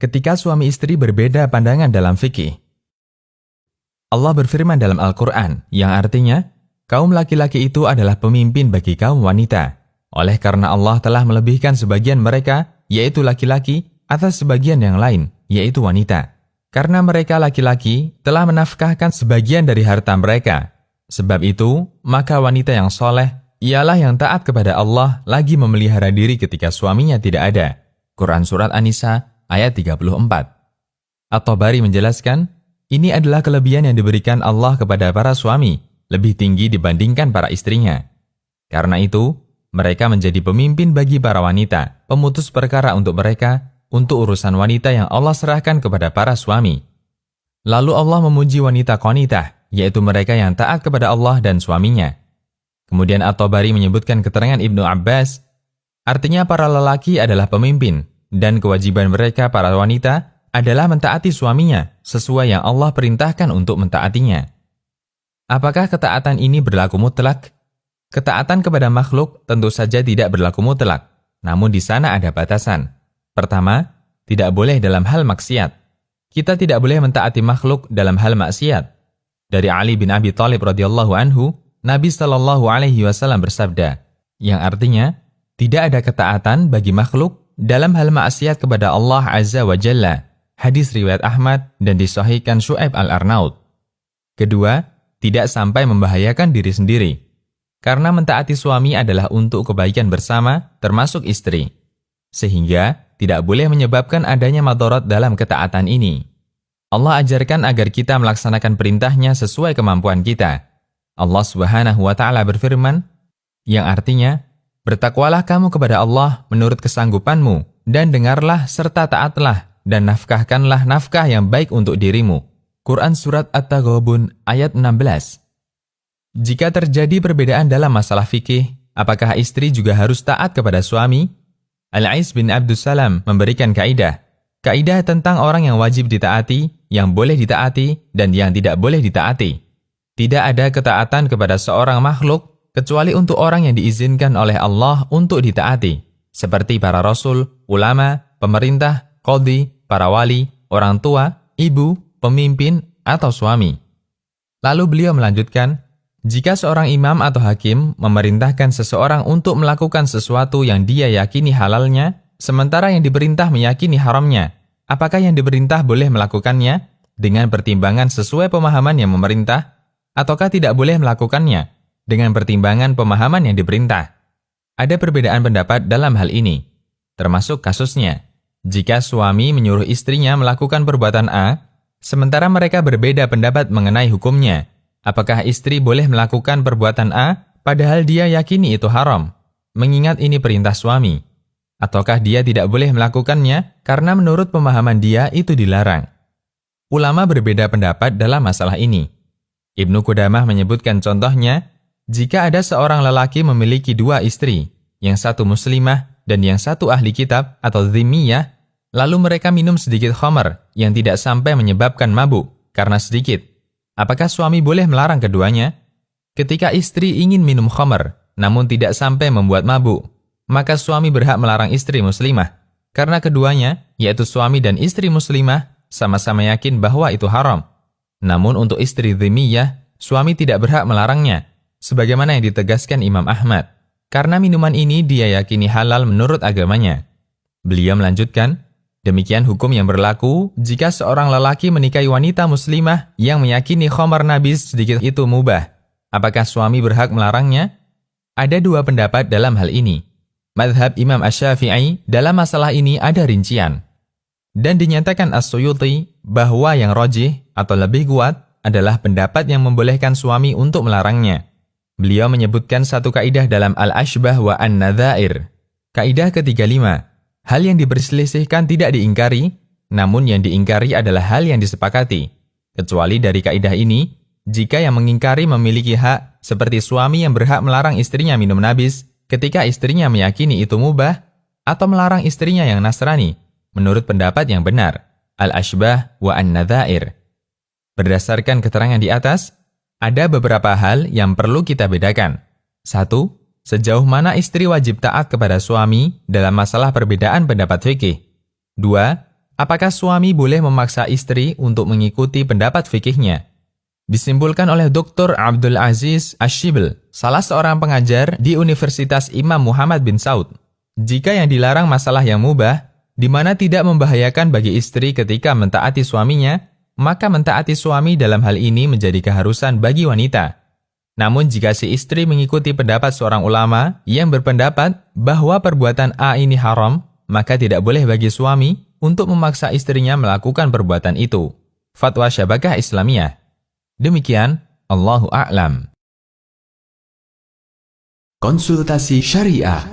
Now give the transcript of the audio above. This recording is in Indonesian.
ketika suami istri berbeda pandangan dalam fikih. Allah berfirman dalam Al-Quran, yang artinya, kaum laki-laki itu adalah pemimpin bagi kaum wanita. Oleh karena Allah telah melebihkan sebagian mereka, yaitu laki-laki, atas sebagian yang lain, yaitu wanita. Karena mereka laki-laki telah menafkahkan sebagian dari harta mereka. Sebab itu, maka wanita yang soleh, ialah yang taat kepada Allah lagi memelihara diri ketika suaminya tidak ada. Quran Surat An-Nisa, ayat 34. At-Tabari menjelaskan, ini adalah kelebihan yang diberikan Allah kepada para suami, lebih tinggi dibandingkan para istrinya. Karena itu, mereka menjadi pemimpin bagi para wanita, pemutus perkara untuk mereka, untuk urusan wanita yang Allah serahkan kepada para suami. Lalu Allah memuji wanita qanitah, yaitu mereka yang taat kepada Allah dan suaminya. Kemudian At-Tabari menyebutkan keterangan Ibnu Abbas, artinya para lelaki adalah pemimpin, dan kewajiban mereka para wanita adalah mentaati suaminya, sesuai yang Allah perintahkan untuk mentaatinya. Apakah ketaatan ini berlaku mutlak? Ketaatan kepada makhluk tentu saja tidak berlaku mutlak, namun di sana ada batasan. Pertama, tidak boleh dalam hal maksiat. Kita tidak boleh mentaati makhluk dalam hal maksiat. Dari Ali bin Abi Thalib radhiyallahu anhu, Nabi sallallahu alaihi wasallam bersabda, yang artinya, tidak ada ketaatan bagi makhluk dalam hal maksiat kepada Allah Azza wa Jalla. Hadis riwayat Ahmad dan disahihkan Syu'aib al-Arnaud. Kedua, tidak sampai membahayakan diri sendiri. Karena mentaati suami adalah untuk kebaikan bersama, termasuk istri. Sehingga tidak boleh menyebabkan adanya madarat dalam ketaatan ini. Allah ajarkan agar kita melaksanakan perintahnya sesuai kemampuan kita. Allah Subhanahu wa Ta'ala berfirman, yang artinya, bertakwalah kamu kepada Allah menurut kesanggupanmu, dan dengarlah serta taatlah, dan nafkahkanlah nafkah yang baik untuk dirimu. Quran Surat At-Taghabun ayat 16. Jika terjadi perbedaan dalam masalah fikih, apakah istri juga harus taat kepada suami? Al-Ais bin Abdussalam memberikan kaidah tentang orang yang wajib ditaati, yang boleh ditaati, dan yang tidak boleh ditaati. Tidak ada ketaatan kepada seorang makhluk, kecuali untuk orang yang diizinkan oleh Allah untuk ditaati, seperti para rasul, ulama, pemerintah, qadhi, para wali, orang tua, ibu, pemimpin, atau suami. Lalu beliau melanjutkan, jika seorang imam atau hakim memerintahkan seseorang untuk melakukan sesuatu yang dia yakini halalnya, sementara yang diperintah meyakini haramnya, apakah yang diperintah boleh melakukannya dengan pertimbangan sesuai pemahaman yang memerintah, ataukah tidak boleh melakukannya dengan pertimbangan pemahaman yang diperintah? Ada perbedaan pendapat dalam hal ini, termasuk kasusnya. Jika suami menyuruh istrinya melakukan perbuatan A, sementara mereka berbeda pendapat mengenai hukumnya, apakah istri boleh melakukan perbuatan A padahal dia yakini itu haram, mengingat ini perintah suami? Ataukah dia tidak boleh melakukannya karena menurut pemahaman dia itu dilarang? Ulama berbeda pendapat dalam masalah ini. Ibnu Qudamah menyebutkan contohnya, jika ada seorang lelaki memiliki dua istri, yang satu muslimah dan yang satu ahli kitab atau dhimmiyah, lalu mereka minum sedikit khamar yang tidak sampai menyebabkan mabuk karena sedikit. Apakah suami boleh melarang keduanya? Ketika istri ingin minum khamar, namun tidak sampai membuat mabuk, maka suami berhak melarang istri muslimah, karena keduanya, yaitu suami dan istri muslimah, sama-sama yakin bahwa itu haram. Namun untuk istri dhimmiyah, suami tidak berhak melarangnya, sebagaimana yang ditegaskan Imam Ahmad, karena minuman ini dia yakini halal menurut agamanya. Beliau melanjutkan, demikian hukum yang berlaku jika seorang lelaki menikahi wanita muslimah yang meyakini khamar nabis sedikit itu mubah. Apakah suami berhak melarangnya? Ada dua pendapat dalam hal ini. Madhab Imam Asy-Syafi'i dalam masalah ini ada rincian. Dan dinyatakan As-Suyuti bahwa yang rajih atau lebih kuat adalah pendapat yang membolehkan suami untuk melarangnya. Beliau menyebutkan satu kaidah dalam Al-Ashbah wa An-Nadzair. Kaidah ke-35. Hal yang diperselisihkan tidak diingkari, namun yang diingkari adalah hal yang disepakati. Kecuali dari kaidah ini, jika yang mengingkari memiliki hak, seperti suami yang berhak melarang istrinya minum nabis, ketika istrinya meyakini itu mubah, atau melarang istrinya yang Nasrani, menurut pendapat yang benar, Al-Ashbah wa An-Nadzair. Berdasarkan keterangan di atas, ada beberapa hal yang perlu kita bedakan. 1. Sejauh mana istri wajib taat kepada suami dalam masalah perbedaan pendapat fikih. 2. apakah suami boleh memaksa istri untuk mengikuti pendapat fikihnya? Disimpulkan oleh Dr. Abdul Aziz Ash-Shibl, salah seorang pengajar di Universitas Imam Muhammad bin Saud. Jika yang dilarang masalah yang mubah, di mana tidak membahayakan bagi istri ketika mentaati suaminya, maka mentaati suami dalam hal ini menjadi keharusan bagi wanita. Namun jika si istri mengikuti pendapat seorang ulama yang berpendapat bahwa perbuatan A ini haram, maka tidak boleh bagi suami untuk memaksa istrinya melakukan perbuatan itu. Fatwa Syabakah Islamiyah. Demikian, Allahu a'lam. Konsultasi Syariah.